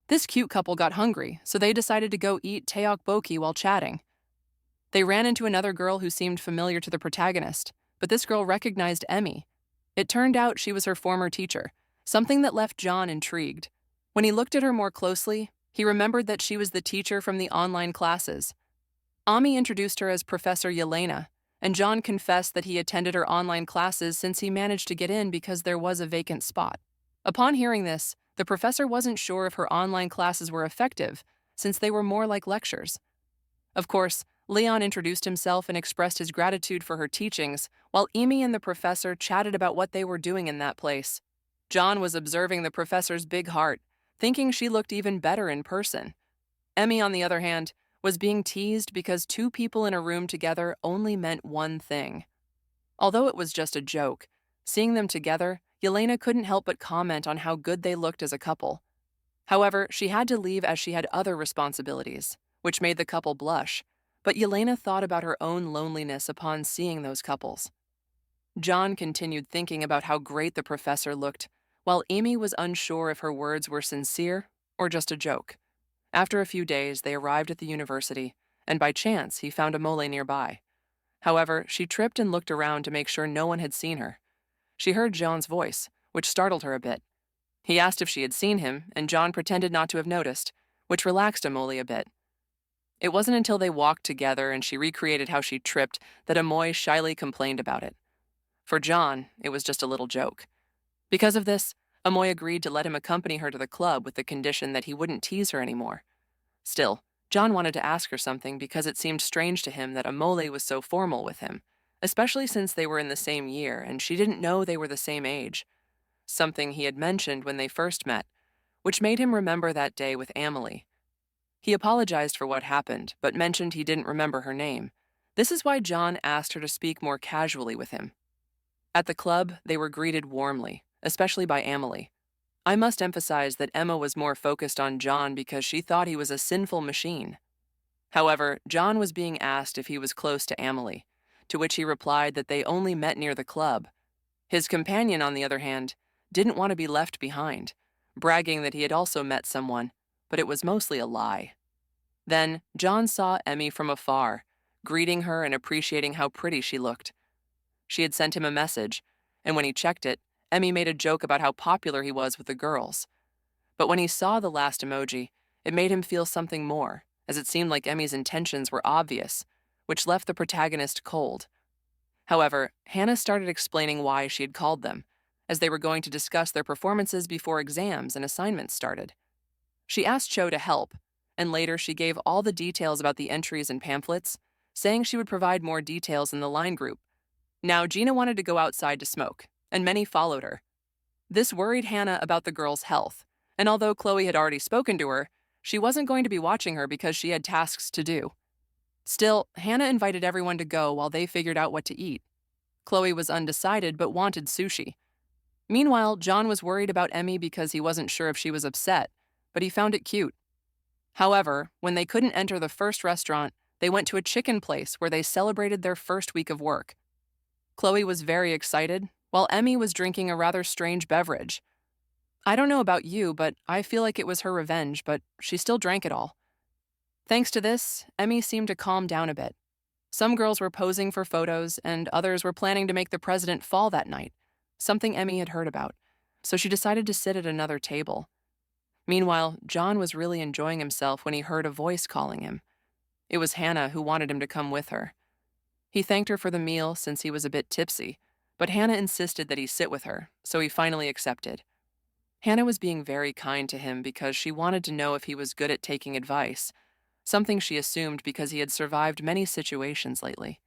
This cute couple got hungry, so they decided to go eat tteokbokki while chatting. They ran into another girl who seemed familiar to the protagonist, but this girl recognized Emmy. It turned out she was her former teacher, something that left John intrigued. When he looked at her more closely, he remembered that she was the teacher from the online classes. Ami introduced her as Professor Yelena, and John confessed that he attended her online classes since he managed to get in because there was a vacant spot. Upon hearing this, the professor wasn't sure if her online classes were effective, since they were more like lectures. Of course, Leon introduced himself and expressed his gratitude for her teachings, while Amy and the professor chatted about what they were doing in that place. John was observing the professor's big heart, thinking she looked even better in person. Emmy, on the other hand, was being teased because two people in a room together only meant one thing. Although it was just a joke, seeing them together, Yelena couldn't help but comment on how good they looked as a couple. However, she had to leave as she had other responsibilities, which made the couple blush, but Yelena thought about her own loneliness upon seeing those couples. John continued thinking about how great the professor looked, while Amy was unsure if her words were sincere or just a joke. After a few days, they arrived at the university, and by chance, he found a mole nearby. However, she tripped and looked around to make sure no one had seen her. She heard John's voice, which startled her a bit. He asked if she had seen him, and John pretended not to have noticed, which relaxed Amoy a bit. It wasn't until they walked together and she recreated how she tripped that Amoy shyly complained about it. For John, it was just a little joke. Because of this, Amoy agreed to let him accompany her to the club with the condition that he wouldn't tease her anymore. Still, John wanted to ask her something because it seemed strange to him that Amoy was so formal with him, especially since they were in the same year and she didn't know they were the same age. Something he had mentioned when they first met, which made him remember that day with Amelie. He apologized for what happened, but mentioned he didn't remember her name. This is why John asked her to speak more casually with him. At the club, they were greeted warmly, especially by Amelie. I must emphasize that Emma was more focused on John because she thought he was a sinful machine. However, John was being asked if he was close to Amelie, to which he replied that they only met near the club. His companion, on the other hand, didn't want to be left behind, bragging that he had also met someone, but it was mostly a lie. Then, John saw Emmy from afar, greeting her and appreciating how pretty she looked. She had sent him a message, and when he checked it, Emmy made a joke about how popular he was with the girls. But when he saw the last emoji, it made him feel something more, as it seemed like Emmy's intentions were obvious, which left the protagonist cold. However, Hannah started explaining why she had called them, as they were going to discuss their performances before exams and assignments started. She asked Cho to help, and later she gave all the details about the entries and pamphlets, saying she would provide more details in the line group. Now, Gina wanted to go outside to smoke, and many followed her. This worried Hannah about the girl's health, and although Chloe had already spoken to her, she wasn't going to be watching her because she had tasks to do. Still, Hannah invited everyone to go while they figured out what to eat. Chloe was undecided but wanted sushi. Meanwhile, John was worried about Emmy because he wasn't sure if she was upset, but he found it cute. However, when they couldn't enter the first restaurant, they went to a chicken place where they celebrated their first week of work. Chloe was very excited, while Emmy was drinking a rather strange beverage. I don't know about you, but I feel like it was her revenge, but she still drank it all. Thanks to this, Emmy seemed to calm down a bit. Some girls were posing for photos, and others were planning to make the president fall that night, something Emmy had heard about, so she decided to sit at another table. Meanwhile, John was really enjoying himself when he heard a voice calling him. It was Hannah who wanted him to come with her. He thanked her for the meal since he was a bit tipsy, but Hannah insisted that he sit with her, so he finally accepted. Hannah was being very kind to him because she wanted to know if he was good at taking advice, something she assumed because he had survived many situations lately.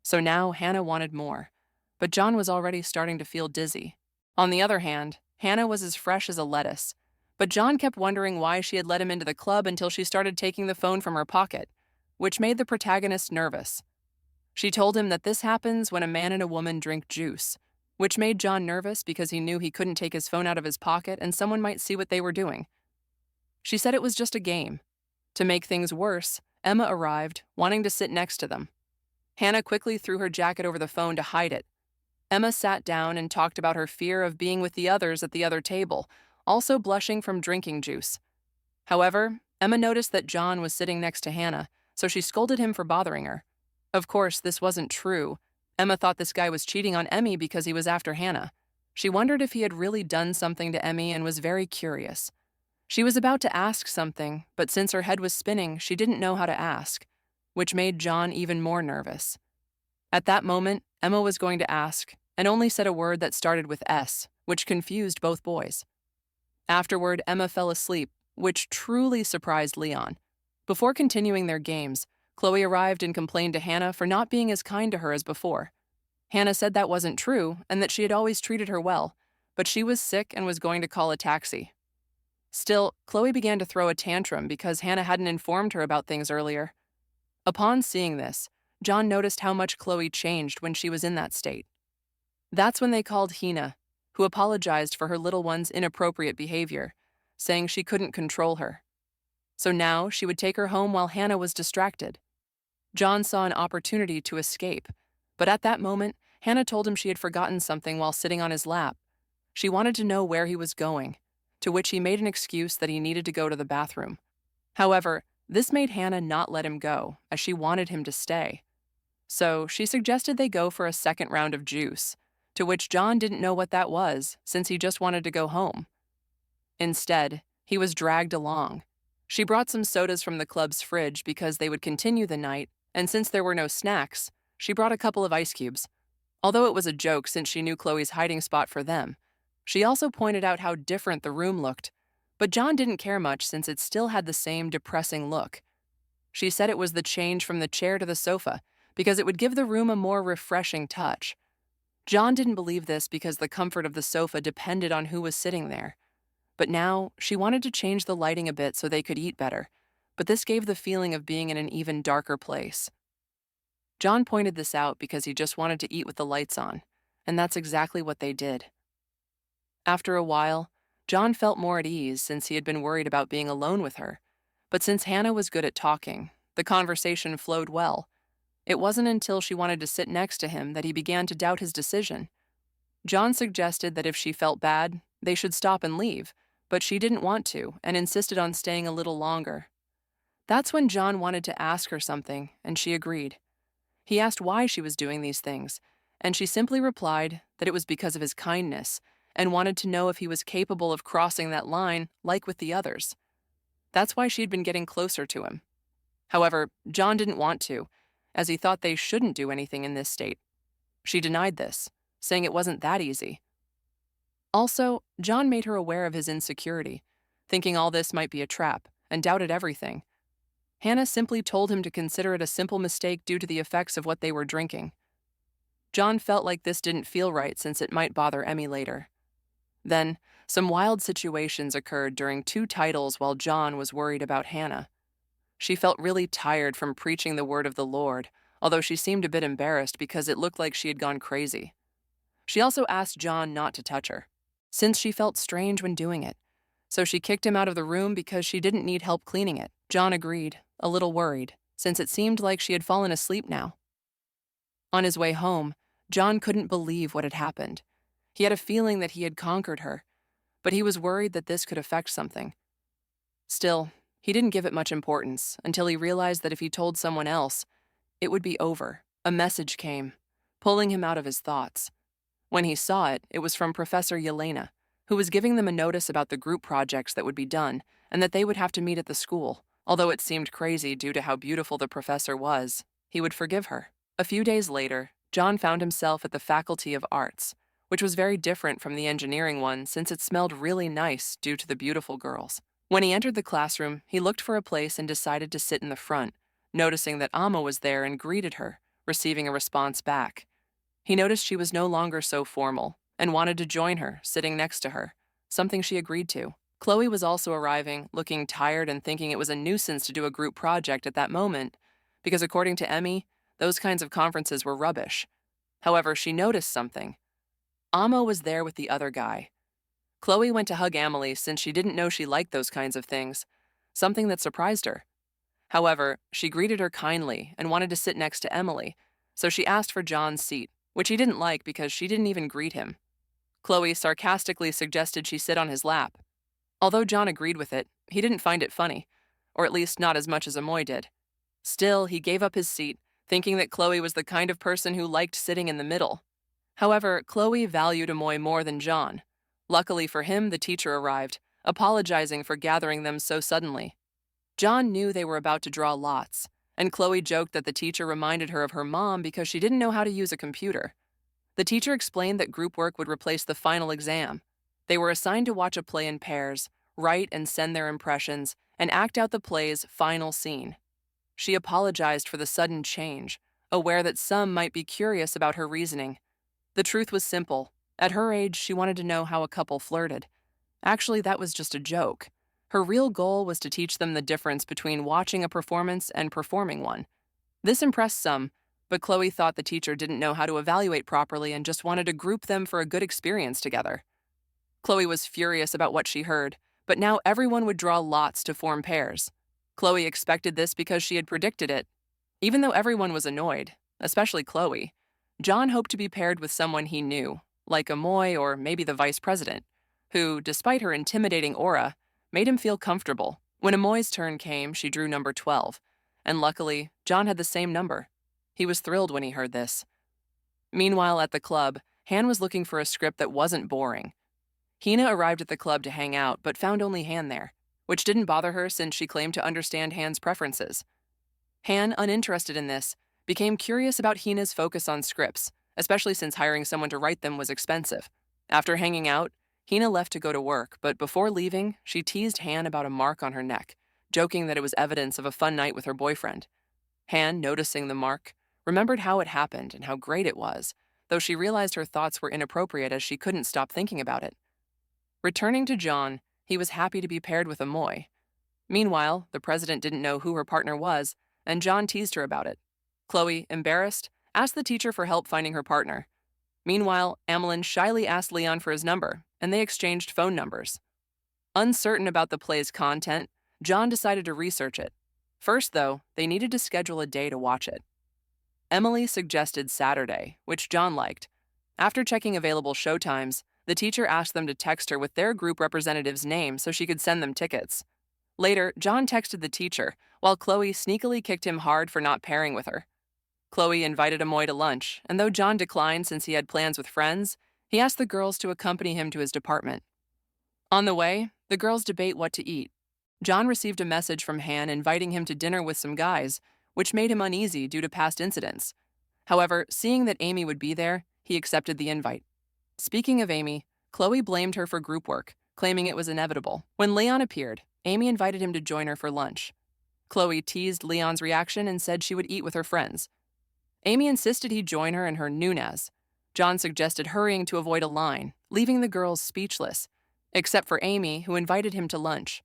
So now Hannah wanted more, but John was already starting to feel dizzy. On the other hand, Hannah was as fresh as a lettuce, but John kept wondering why she had let him into the club until she started taking the phone from her pocket, which made the protagonist nervous. She told him that this happens when a man and a woman drink juice, which made John nervous because he knew he couldn't take his phone out of his pocket and someone might see what they were doing. She said it was just a game. To make things worse, Emma arrived, wanting to sit next to them. Hannah quickly threw her jacket over the phone to hide it. Emma sat down and talked about her fear of being with the others at the other table, also blushing from drinking juice. However, Emma noticed that John was sitting next to Hannah, so she scolded him for bothering her. Of course, this wasn't true. Emma thought this guy was cheating on Emmy because he was after Hannah. She wondered if he had really done something to Emmy and was very curious. She was about to ask something, but since her head was spinning, she didn't know how to ask, which made John even more nervous. At that moment, Emma was going to ask, and only said a word that started with S, which confused both boys. Afterward, Emma fell asleep, which truly surprised Leon. Before continuing their games, Chloe arrived and complained to Hannah for not being as kind to her as before. Hannah said that wasn't true and that she had always treated her well, but she was sick and was going to call a taxi. Still, Chloe began to throw a tantrum because Hannah hadn't informed her about things earlier. Upon seeing this, John noticed how much Chloe changed when she was in that state. That's when they called Hina, who apologized for her little one's inappropriate behavior, saying she couldn't control her. So now she would take her home while Hannah was distracted. John saw an opportunity to escape, but at that moment, Hannah told him she had forgotten something while sitting on his lap. She wanted to know where he was going, to which he made an excuse that he needed to go to the bathroom. However, this made Hannah not let him go, as she wanted him to stay. So she suggested they go for a second round of juice, to which John didn't know what that was, since he just wanted to go home. Instead, he was dragged along. She brought some sodas from the club's fridge because they would continue the night, and since there were no snacks, she brought a couple of ice cubes. Although it was a joke since she knew Chloe's hiding spot for them, she also pointed out how different the room looked, but John didn't care much since it still had the same depressing look. She said it was the change from the chair to the sofa, because it would give the room a more refreshing touch. John didn't believe this because the comfort of the sofa depended on who was sitting there. But now, she wanted to change the lighting a bit so they could eat better, but this gave the feeling of being in an even darker place. John pointed this out because he just wanted to eat with the lights on, and that's exactly what they did. After a while, John felt more at ease since he had been worried about being alone with her, but since Hannah was good at talking, the conversation flowed well. It wasn't until she wanted to sit next to him that he began to doubt his decision. John suggested that if she felt bad, they should stop and leave, but she didn't want to and insisted on staying a little longer. That's when John wanted to ask her something, and she agreed. He asked why she was doing these things, and she simply replied that it was because of his kindness and wanted to know if he was capable of crossing that line like with the others. That's why she'd been getting closer to him. However, John didn't want to, as he thought they shouldn't do anything in this state. She denied this, saying it wasn't that easy. Also, John made her aware of his insecurity, thinking all this might be a trap, and doubted everything. Hannah simply told him to consider it a simple mistake due to the effects of what they were drinking. John felt like this didn't feel right since it might bother Emmy later. Then, some wild situations occurred during 2 titles while John was worried about Hannah. She felt really tired from preaching the word of the Lord, although she seemed a bit embarrassed because it looked like she had gone crazy. She also asked John not to touch her, since she felt strange when doing it, so she kicked him out of the room because she didn't need help cleaning it. John agreed, a little worried, since it seemed like she had fallen asleep now. On his way home, John couldn't believe what had happened. He had a feeling that he had conquered her, but he was worried that this could affect something. Still, he didn't give it much importance until he realized that if he told someone else, it would be over. A message came, pulling him out of his thoughts. When he saw it, it was from Professor Yelena, who was giving them a notice about the group projects that would be done and that they would have to meet at the school. Although it seemed crazy due to how beautiful the professor was, he would forgive her. A few days later, John found himself at the Faculty of Arts, which was very different from the engineering one since it smelled really nice due to the beautiful girls. When he entered the classroom, he looked for a place and decided to sit in the front, noticing that Amma was there and greeted her, receiving a response back. He noticed she was no longer so formal and wanted to join her, sitting next to her, something she agreed to. Chloe was also arriving, looking tired and thinking it was a nuisance to do a group project at that moment, because according to Emmy, those kinds of conferences were rubbish. However, she noticed something. Amma was there with the other guy. Chloe went to hug Emily since she didn't know she liked those kinds of things, something that surprised her. However, she greeted her kindly and wanted to sit next to Emily, so she asked for John's seat, which he didn't like because she didn't even greet him. Chloe sarcastically suggested she sit on his lap. Although John agreed with it, he didn't find it funny, or at least not as much as Amoy did. Still, he gave up his seat, thinking that Chloe was the kind of person who liked sitting in the middle. However, Chloe valued Amoy more than John. Luckily for him, the teacher arrived, apologizing for gathering them so suddenly. John knew they were about to draw lots, and Chloe joked that the teacher reminded her of her mom because she didn't know how to use a computer. The teacher explained that group work would replace the final exam. They were assigned to watch a play in pairs, write and send their impressions, and act out the play's final scene. She apologized for the sudden change, aware that some might be curious about her reasoning. The truth was simple. At her age, she wanted to know how a couple flirted. Actually, that was just a joke. Her real goal was to teach them the difference between watching a performance and performing one. This impressed some, but Chloe thought the teacher didn't know how to evaluate properly and just wanted to group them for a good experience together. Chloe was furious about what she heard, but now everyone would draw lots to form pairs. Chloe expected this because she had predicted it. Even though everyone was annoyed, especially Chloe, John hoped to be paired with someone he knew, like Amoy or maybe the vice president, who, despite her intimidating aura, made him feel comfortable. When Amoy's turn came, she drew number 12, and luckily, John had the same number. He was thrilled when he heard this. Meanwhile, at the club, Han was looking for a script that wasn't boring. Hina arrived at the club to hang out, but found only Han there, which didn't bother her since she claimed to understand Han's preferences. Han, uninterested in this, became curious about Hina's focus on scripts, especially since hiring someone to write them was expensive. After hanging out, Hina left to go to work, but before leaving, she teased Han about a mark on her neck, joking that it was evidence of a fun night with her boyfriend. Han, noticing the mark, remembered how it happened and how great it was, though she realized her thoughts were inappropriate as she couldn't stop thinking about it. Returning to John, he was happy to be paired with Amoy. Meanwhile, the president didn't know who her partner was, and John teased her about it. Chloe, embarrassed, asked the teacher for help finding her partner. Meanwhile, Amelin shyly asked Leon for his number, and they exchanged phone numbers. Uncertain about the play's content, John decided to research it. First, though, they needed to schedule a day to watch it. Emily suggested Saturday, which John liked. After checking available showtimes, the teacher asked them to text her with their group representative's name so she could send them tickets. Later, John texted the teacher, while Chloe sneakily kicked him hard for not pairing with her. Chloe invited Amoy to lunch, and though John declined since he had plans with friends, he asked the girls to accompany him to his department. On the way, the girls debate what to eat. John received a message from Han inviting him to dinner with some guys, which made him uneasy due to past incidents. However, seeing that Amy would be there, he accepted the invite. Speaking of Amy, Chloe blamed her for group work, claiming it was inevitable. When Leon appeared, Amy invited him to join her for lunch. Chloe teased Leon's reaction and said she would eat with her friends. Amy insisted he join her in her Nunez. John suggested hurrying to avoid a line, leaving the girls speechless, except for Amy, who invited him to lunch.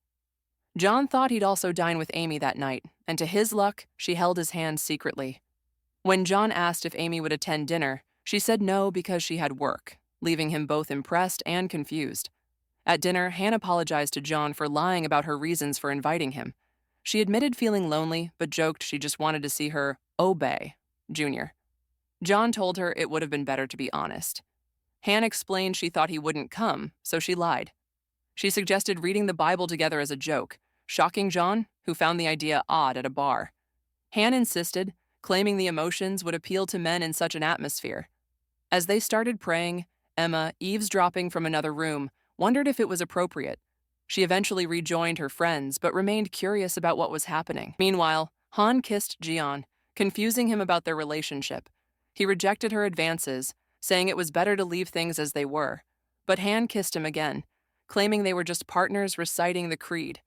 John thought he'd also dine with Amy that night, and to his luck, she held his hand secretly. When John asked if Amy would attend dinner, she said no because she had work, leaving him both impressed and confused. At dinner, Han apologized to John for lying about her reasons for inviting him. She admitted feeling lonely, but joked she just wanted to see her Obey Jr. John told her it would have been better to be honest. Han explained she thought he wouldn't come, so she lied. She suggested reading the Bible together as a joke, shocking John, who found the idea odd at a bar. Han insisted, claiming the emotions would appeal to men in such an atmosphere. As they started praying, Emma, eavesdropping from another room, wondered if it was appropriate. She eventually rejoined her friends, but remained curious about what was happening. Meanwhile, Han kissed Jeon, confusing him about their relationship. He rejected her advances, saying it was better to leave things as they were. But Han kissed him again, claiming they were just partners reciting the creed.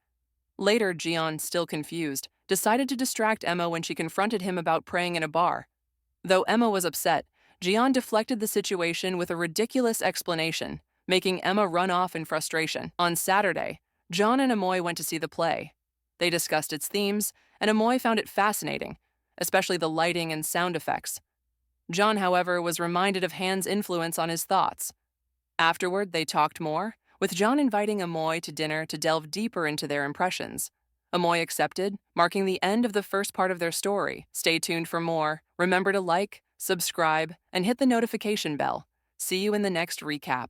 Later, Jeon, still confused, decided to distract Emma when she confronted him about praying in a bar. Though Emma was upset, Jeon deflected the situation with a ridiculous explanation, making Emma run off in frustration. On Saturday, John and Amoy went to see the play. They discussed its themes, and Amoy found it fascinating, especially the lighting and sound effects. John, however, was reminded of Han's influence on his thoughts. Afterward, they talked more, with John inviting Amoy to dinner to delve deeper into their impressions. Amoy accepted, marking the end of the first part of their story. Stay tuned for more. Remember to like, subscribe, and hit the notification bell. See you in the next recap.